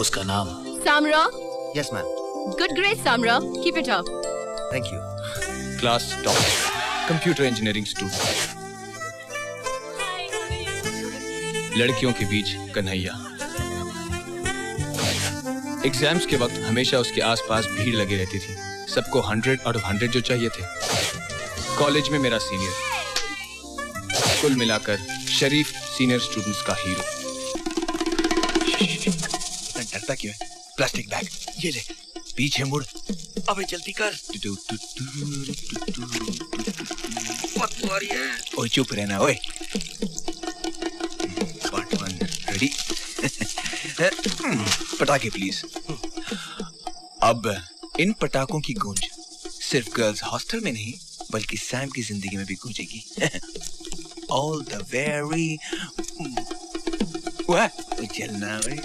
उसका नाम? Samra. Yes, ma'am. Good grades, Samra. Keep it up. Thank you. Class top, computer engineering student, लड़कियों के बीच Kanhaiya. Exams के वक्त हमेशा उसके आसपास भीड़ लगी रहती थी। सबको 100 out of 100 जो चाहिए थे। कॉलेज में मेरा सीनियर, कुल मिलाकर शरीफ सीनियर स्टूडेंट्स का हीरो। डरता क्यों है? प्लास्टिक बैग ये ले, पीछे मुड़, अबे जल्दी कर। ओए चुप रहना ओए। Part 1 ready. पटाखे प्लीज। अब इन पटाखों की गूंज सिर्फ गर्ल्स हॉस्टल में नहीं बल्कि सैम की जिंदगी में भी गूंजेगी। All the very what? चलना भाई।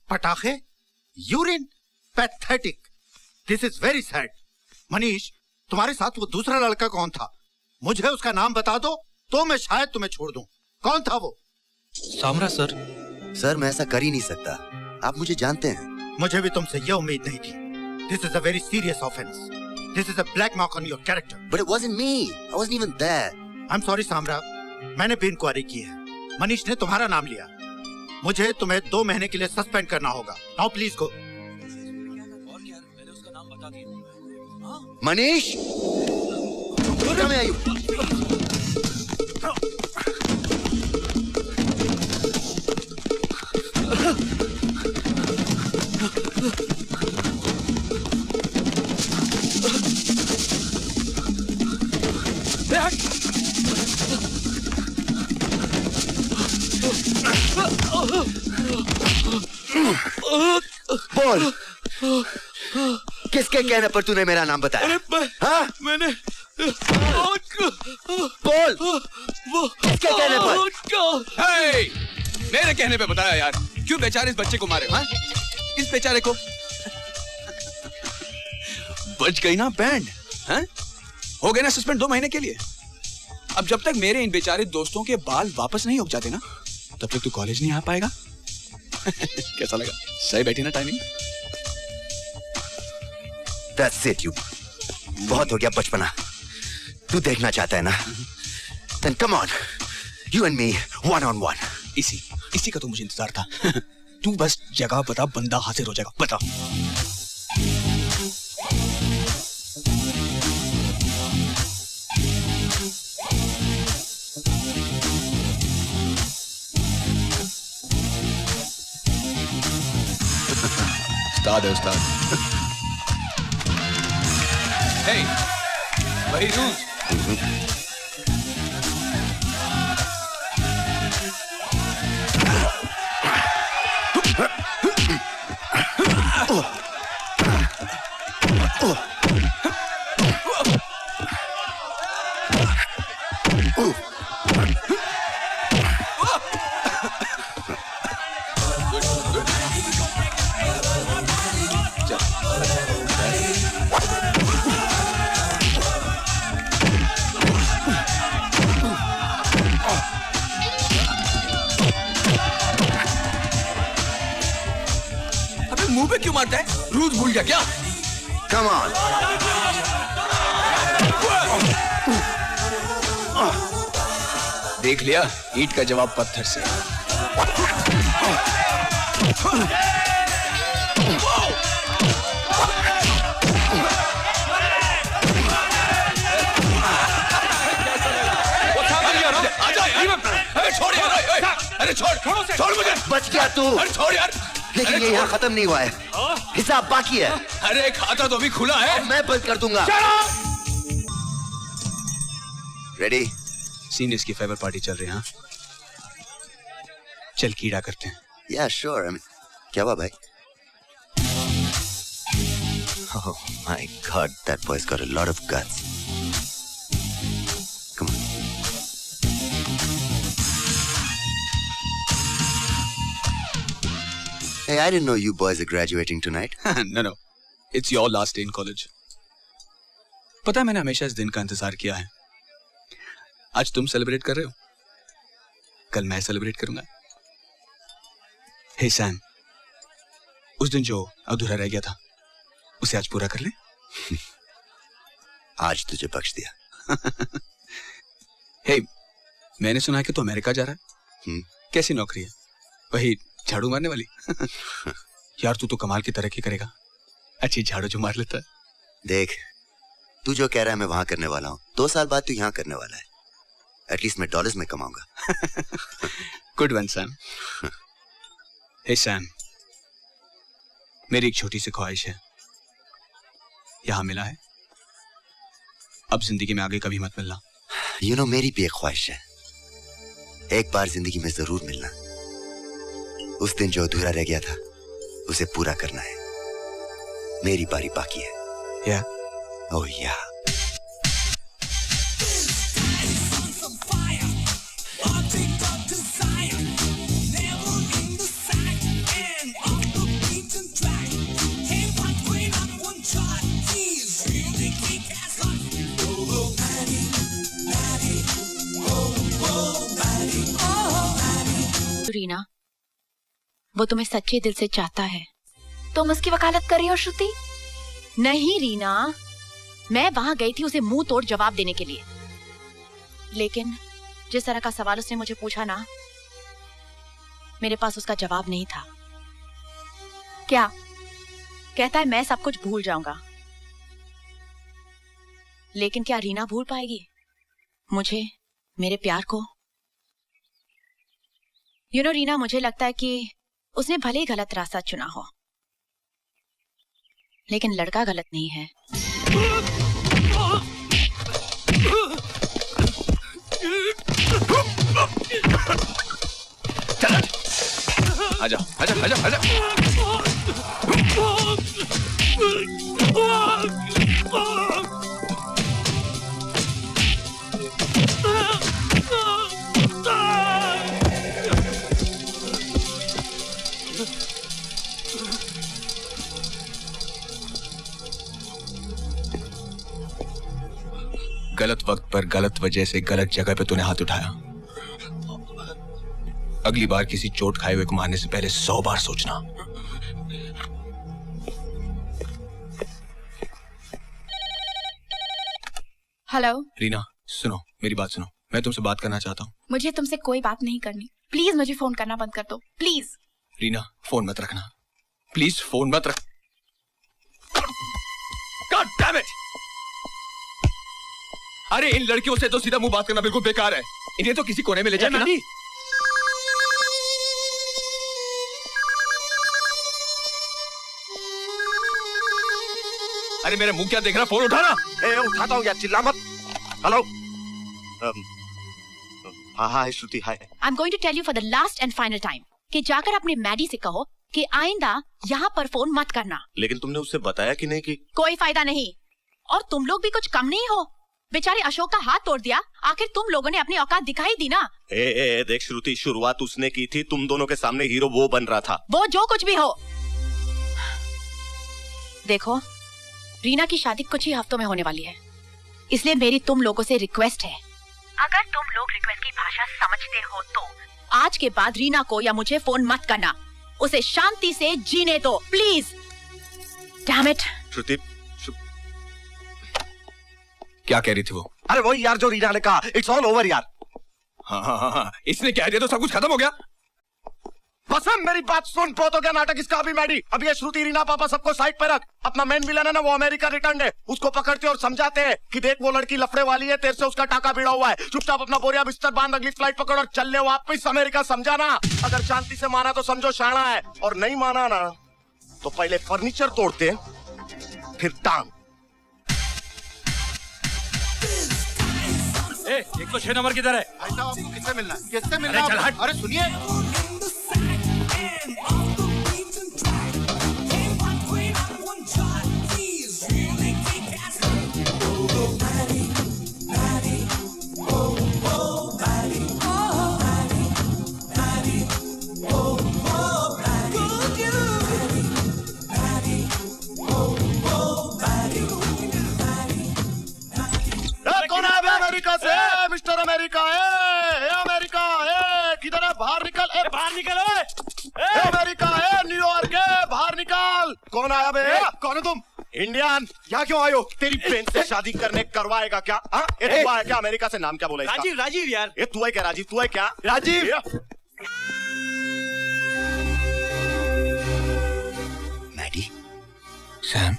पटाखे? Urine? Pathetic. This is very sad. Manish, तुम्हारे साथ वो दूसरा लड़का कौन था? मुझे उसका नाम बता दो तो मैं शायद तुम्हें छोड़ दूं। कौन था वो? सामरा सर। सर मैं ऐसा कर ही नहीं सकता, आप मुझे जानते हैं। मुझे भी तुमसे यह उम्मीद नहीं थी। This is a very serious offence. This is a black mark on your character. But it wasn't me. I wasn't even there. I am sorry Samra, मैंने भी इंक्वायरी की है। मनीष ने तुम्हारा नाम लिया। मुझे तुम्हें 2 महीने के लिए सस्पेंड करना होगा। Now please go. मनीष, कहाँ में आई? बोल, किसके कहने पर तूने मेरा नाम बताया? हाँ? मैंने बोल, किसके कहने पर? Hey! मेरे कहने पे बताया यार। क्यों बेचारे इस बच्चे को मारे? हाँ? इस बेचारे को बच गई ना बैंड। हाँ? हो गए ना सस्पेंड 2 महीने के लिए। अब जब तक मेरे इन बेचारे दोस्तों के बाल वापस नहीं उग जाते ना तब तक तू कॉलेज नहीं आ पाएगा। कैसा लगा? सही बैठी ना टाइमिंग? That's it, you. बहुत हो गया बचपना। तू देखना चाहता है ना? Then come on, you and me, 1-on-1. इसी का तो मुझे इंतजार था। तू बस जगह बता, बंदा हाजिर हो जाएगा। बता। उस्ताद है उस्ताद। Hey, वही रूल्स। मुंह पे क्यों मारता है? रूल्स भूल गया क्या? Come on. देख लिया, ईंट का जवाब पत्थर से। अरे छोड़ मुझे। बच गया तू। अरे छोड़ यार। लेकिन ये यहाँ खत्म नहीं हुआ है, हिसाब बाकी है। अरे खाता तो अभी खुला है। मैं बंद कर दूंगा। रेडी? सीनियर्स की फेवर पार्टी चल रही है। हाँ? चल कीड़ा करते हैं। Yeah, sure. I mean, क्या हुआ भाई? Oh my God, that boy's got a lot of guts. Come on. Hey, I didn't know you boys are graduating tonight. No, it's your last day in college. पता है मैंने हमेशा इस दिन का इंतजार किया है। आज तुम सेलिब्रेट कर रहे हो, कल मैं सेलिब्रेट करूंगा। हे सैम, उस दिन जो अधूरा रह गया था उसे आज पूरा कर ले। आज तुझे बख्श दिया। हे, मैंने सुना है कि तू अमेरिका जा रहा है। कैसी नौकरी है? वही झाड़ू मारने वाली? यार तू तो कमाल की तरक्की करेगा, अच्छी झाड़ू जो मार लेता है। देख, तू जो कह रहा है मैं वहां करने वाला हूँ, 2 साल बाद तू यहाँ करने वाला है। एटलीस्ट मैं डॉलर्स में कमाऊंगा। Good one Sam. Hey Sam, मेरी एक छोटी सी ख्वाहिश है, यहां मिला है, अब जिंदगी में आगे कभी मत मिलना। यू नो, मेरी भी एक ख्वाहिश है, एक बार जिंदगी में जरूर मिलना। उस दिन जो अधूरा रह गया था उसे पूरा करना है। मेरी बारी बाकी है। या ओह या। रीना, वो तुम्हें सच्चे दिल से चाहता है। तुम उसकी वकालत कर रही हो श्रुति? नहीं रीना, मैं वहां गई थी उसे मुंह तोड़ जवाब देने के लिए, लेकिन जिस तरह का सवाल उसने मुझे पूछा ना, मेरे पास उसका जवाब नहीं था। क्या कहता है मैं सब कुछ भूल जाऊंगा, लेकिन क्या रीना भूल पाएगी मुझे, मेरे प्यार को? यू नो रीना, मुझे लगता है कि उसने भले ही गलत रास्ता चुना हो, लेकिन लड़का गलत नहीं है। आजा आजा आजा आजा। गलत वक्त पर गलत वजह से गलत जगह पे तूने हाथ उठाया। अगली बार किसी चोट खाए हुए को मारने से पहले 100 बार सोचना। हेलो रीना, सुनो, मेरी बात सुनो, मैं तुमसे बात करना चाहता हूँ। मुझे तुमसे कोई बात नहीं करनी, प्लीज मुझे फोन करना बंद कर दो, प्लीज। रीना, फोन मत रखना, प्लीज फोन मत रख। God damn it! अरे इन लड़कियों से तो सीधा मुंह बात करना बिल्कुल बेकार है, इन्हें तो किसी कोने में ले जाके ना। अरे मेरे मुंह क्या देख रहा, फोन उठाना। उठाता हूँ यार, चिल्ला मत। हेलो। हाँ हाँ Shruti, hi. I am going to tell you for the last and final time कि जाकर अपने मैडी से कहो कि आइंदा यहाँ पर फोन मत करना। लेकिन तुमने उससे बताया कि नहीं? कि कोई फायदा नहीं, और तुम लोग भी कुछ कम नहीं हो। बेचारे अशोक का हाथ तोड़ दिया, आखिर तुम लोगों ने अपनी औकात दिखाई दी ना। देख श्रुति, शुरुआत उसने की थी, तुम दोनों के सामने हीरो वो बन रहा था। वो जो कुछ भी हो, देखो रीना की शादी कुछ ही हफ्तों में होने वाली है, इसलिए मेरी तुम लोगों से रिक्वेस्ट है, अगर तुम लोग रिक्वेस्ट की भाषा समझते हो तो आज के बाद रीना को या मुझे फोन मत करना, उसे शांति से जीने दो प्लीज। Damn it. श्रुति, क्या कह रही थी वो? अरे वही यार जो रीना ने कहा, इट्स ऑल ओवर यार। हाँ, इसने कह दिया तो सब कुछ खत्म हो गया। बस मेरी बात सुन, बहुत हो गया नाटक इसका। अभी मैडी, अभी ये श्रुति, रीना, पापा सबको साइड पे रख। अपना मेन विलन है ना, वो अमेरिका रिटर्न है, उसको पकड़ते और समझाते हैं कि देख वो लड़की लफड़े वाली है, तेरे से उसका टाका भिड़ा हुआ है, चुपचाप अपना बोरिया बिस्तर बांध अगली फ्लाइट पकड़ और चल ले वापस अमेरिका, समझा ना? अगर शांति से माना तो समझो शाना है, और नहीं माना ना तो पहले फर्नीचर तोड़ते फिर टांग। 106 नंबर किधर है? भाई साहब, आपको किससे मिलना है? किससे मिलना अरे चल है? हट। अरे सुनिए, कौन है अमेरिका से? मिस्टर अमेरिका है, अमेरिका है, किधर बाहर निकल ओए। ए अमेरिका है, न्यूयॉर्क है, बाहर निकाल। कौन आया बे? कौन है तुम? इंडियन। यहाँ क्यों आयो? तेरी बहन से शादी करने करवाएगा क्या? हाँ? ये तू आया क्या अमेरिका से? नाम क्या बोला इसका? राजीव राजीव यार। ये तू है क्या राजीव? तू है क्या राजीव। मैडी, सैम,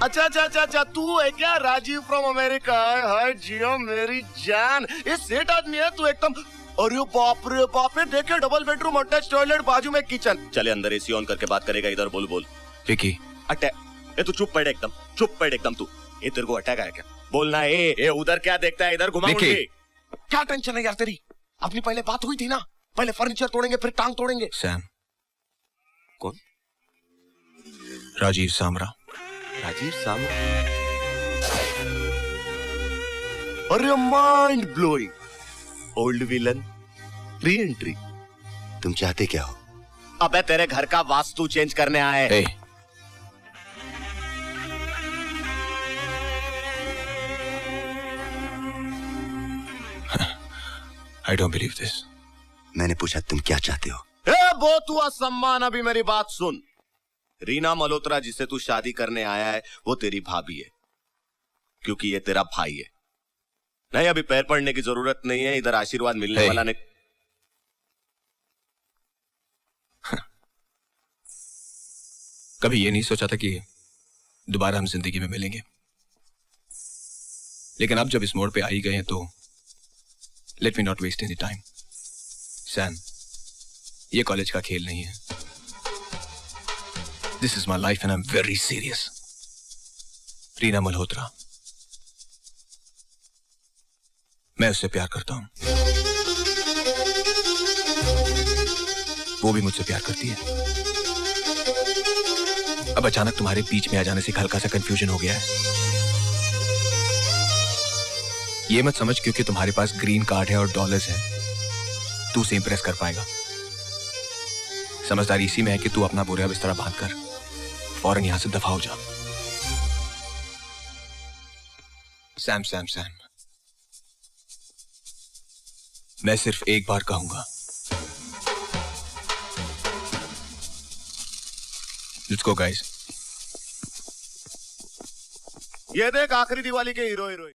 अच्छा अच्छा अच्छा अच्छा, तू है क्या राजीव फ्रॉम अमेरिका? हाय जियो मेरी जान, ये सेठ आदमी है तू एकदम। अरे बाप रे बाप रे, देखे डबल बेडरूम अटैच टॉयलेट, बाजू में किचन। चले अंदर एसी ऑन करके बात करेगा, इधर बोल बोल। विकी, अटैक? ये तू चुप पड़ एकदम, चुप पड़ एकदम तू। ये तेरे को अटैक आया क्या? बोलना ए उधर क्या देखता है, इधर घुमा मुझे। क्या टेंशन है यार तेरी? अपनी पहले बात हुई थी ना, पहले फर्नीचर तोड़ेंगे फिर टांग तोड़ेंगे। सैम। कौन? राजीव सामरा। राजीव सामरा? अरे mind blowing. Old villain, re entry. तुम चाहते क्या हो? अबे तेरे घर का वास्तु चेंज करने आए। ए, I don't believe this. मैंने पूछा तुम क्या चाहते हो? ए बहुत हुआ सम्मान, अभी मेरी बात सुन। रीना मल्होत्रा जिसे तू शादी करने आया है वो तेरी भाभी है, क्योंकि ये तेरा भाई है। नहीं अभी पैर पड़ने की जरूरत नहीं है, इधर आशीर्वाद मिलने वाला नहीं। कभी ये नहीं सोचा था कि दोबारा हम जिंदगी में मिलेंगे, लेकिन अब जब इस मोड़ पे आ ही गए हैं तो let me not waste any time. Sam, ये कॉलेज का खेल नहीं है। This is my life and I am very serious. Reena Malhotra, मैं उससे प्यार करता हूं, वो भी मुझसे प्यार करती है। अब अचानक तुम्हारे बीच में आ जाने से हल्का सा कंफ्यूजन हो गया है। ये मत समझ क्योंकि तुम्हारे पास ग्रीन कार्ड है और डॉलर्स है तू उसे इंप्रेस कर पाएगा। समझदारी इसी में है कि तू अपना बोरिया बिस्तरा बांध कर फौरन यहां से दफा हो जा। सैम सैम सैम, मैं सिर्फ एक बार कहूंगा, लेट्स गो गाइस। ये देख आखिरी दिवाली के हीरो हीरोइन।